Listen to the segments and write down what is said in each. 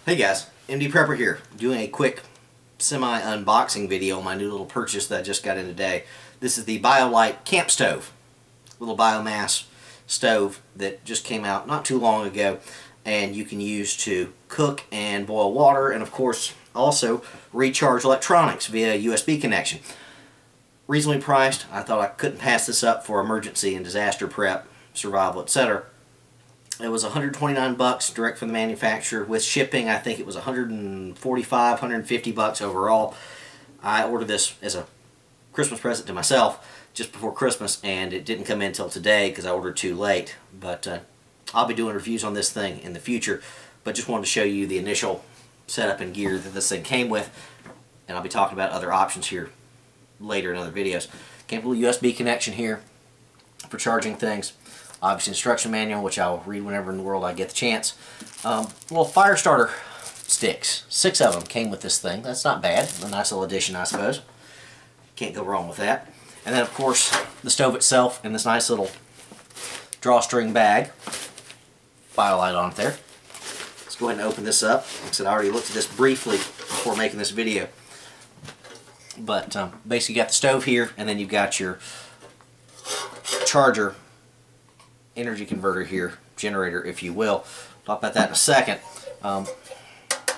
Hey guys, MD Prepper here, doing a quick semi-unboxing video on my new little purchase that I just got in today. This is the BioLite Campstove, little biomass stove that just came out not too long ago, and you can use to cook and boil water, and of course also recharge electronics via USB connection. Reasonably priced. I thought I couldn't pass this up for emergency and disaster prep, survival, etc. It was 129 bucks direct from the manufacturer. With shipping, I think it was 145, 150 bucks overall. I ordered this as a Christmas present to myself just before Christmas, and it didn't come in until today because I ordered too late. But I'll be doing reviews on this thing in the future, but just wanted to show you the initial setup and gear that this thing came with, and I'll be talking about other options here later in other videos. Came with a USB connection here for charging things. Obviously instruction manual, which I'll read whenever in the world I get the chance. Little fire starter sticks. 6 of them came with this thing. That's not bad. A nice little addition, I suppose. Can't go wrong with that. And then of course the stove itself in this nice little drawstring bag. BioLite on it there. Let's go ahead and open this up. Like I said, I already looked at this briefly before making this video. But basically you got the stove here, and then you've got your charger energy converter here, generator if you will. Talk about that in a second.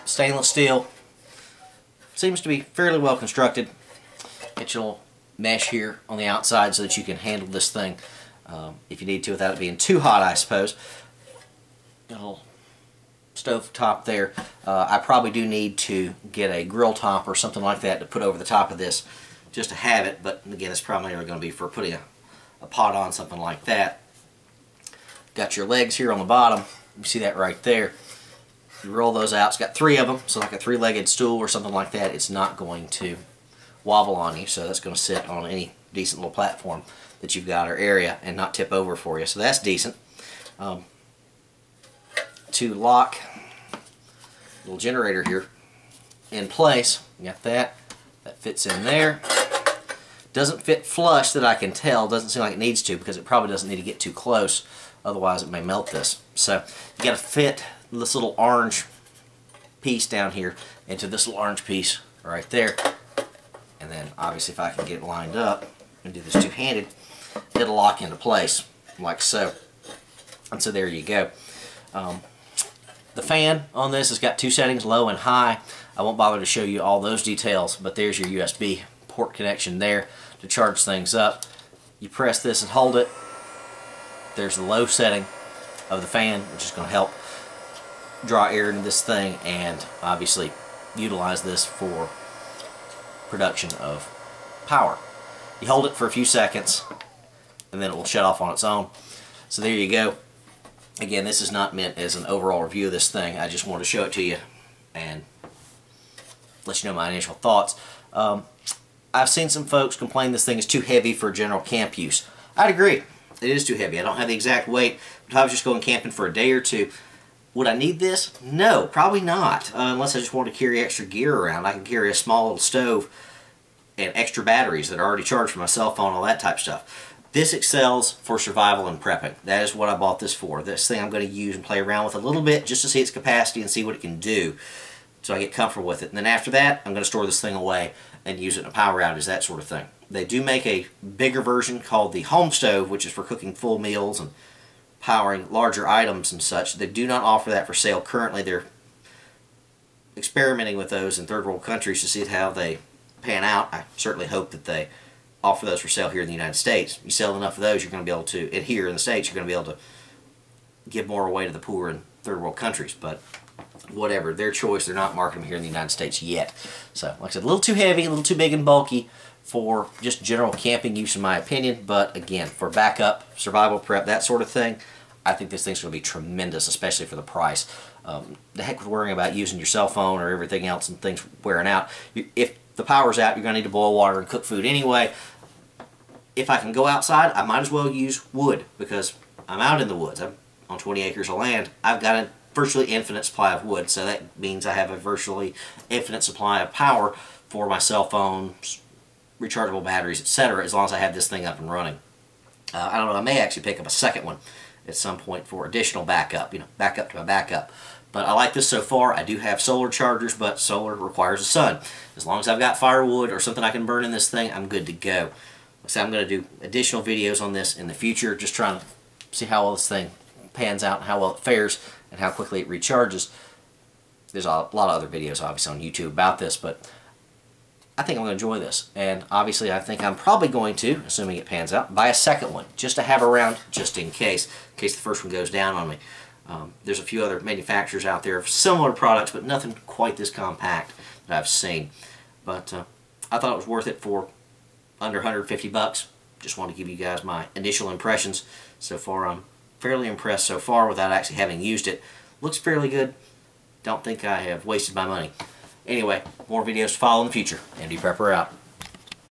Stainless steel, seems to be fairly well constructed. Get your little mesh here on the outside so that you can handle this thing if you need to without it being too hot, I suppose. Got a little stove top there. I probably do need to get a grill top or something like that to put over the top of this just to have it, but again it's probably only going to be for putting a pot on, something like that. Got your legs here on the bottom. You see that right there. You roll those out. It's got 3 of them, so like a 3-legged stool or something like that. It's not going to wobble on you, so that's going to sit on any decent little platform that you've got or area and not tip over for you. So that's decent. To lock the little generator here in place, you got that. That fits in there. Doesn't fit flush that I can tell. Doesn't seem like it needs to because it probably doesn't need to get too close. Otherwise it may melt this. So you got to fit this little orange piece down here into this little orange piece right there. And then obviously if I can get it lined up and do this two-handed, it'll lock into place like so. And so there you go. The fan on this has got 2 settings, low and high. I won't bother to show you all those details, but there's your USB port connection there to charge things up. You press this and hold it. There's the low setting of the fan, which is going to help draw air into this thing and obviously utilize this for production of power. You hold it for a few seconds and then it will shut off on its own. So there you go. Again, this is not meant as an overall review of this thing. I just wanted to show it to you and let you know my initial thoughts. I've seen some folks complain this thing is too heavy for general camp use. I'd agree. It is too heavy. I don't have the exact weight, but if I was just going camping for a day or two, would I need this? No, probably not. Unless I just want to carry extra gear around. I can carry a small little stove and extra batteries that are already charged for my cell phone, all that type of stuff. This excels for survival and prepping. That is what I bought this for. This thing I'm going to use and play around with a little bit just to see its capacity and see what it can do so I get comfortable with it. And then after that, I'm going to store this thing away and use it in a power outage, that sort of thing. They do make a bigger version called the home stove, which is for cooking full meals and powering larger items and such. They do not offer that for sale currently. They're experimenting with those in third world countries to see how they pan out. I certainly hope that they offer those for sale here in the United States. You sell enough of those, you're going to be able to, and here in the States, you're going to be able to give more away to the poor in third world countries. But whatever, their choice. They're not marketing them here in the United States yet. So, like I said, a little too heavy, a little too big and bulky for just general camping use in my opinion, but again, for backup, survival prep, that sort of thing, I think this thing's going to be tremendous, especially for the price. The heck with worrying about using your cell phone or everything else and things wearing out. If the power's out, you're going to need to boil water and cook food anyway. If I can go outside, I might as well use wood because I'm out in the woods. I'm on 20 acres of land. I've got a virtually infinite supply of wood, so that means I have a virtually infinite supply of power for my cell phones, rechargeable batteries, etc., as long as I have this thing up and running. I don't know, I may actually pick up a second one at some point for additional backup, backup to my backup. But I like this so far. I do have solar chargers, but solar requires the sun. As long as I've got firewood or something I can burn in this thing, I'm good to go. So I'm going to do additional videos on this in the future, just trying to see how well this thing pans out and how well it fares and how quickly it recharges. There's a lot of other videos obviously on YouTube about this, but I think I'm going to enjoy this. And obviously I think I'm probably going to, assuming it pans out, buy a second one just to have around just in case the first one goes down on me. There's a few other manufacturers out there of similar products, but nothing quite this compact that I've seen. But I thought it was worth it for under 150 bucks. Just wanted to give you guys my initial impressions. So far I'm fairly impressed so far without actually having used it. Looks fairly good. Don't think I have wasted my money. Anyway, more videos to follow in the future. Andy Prepper out.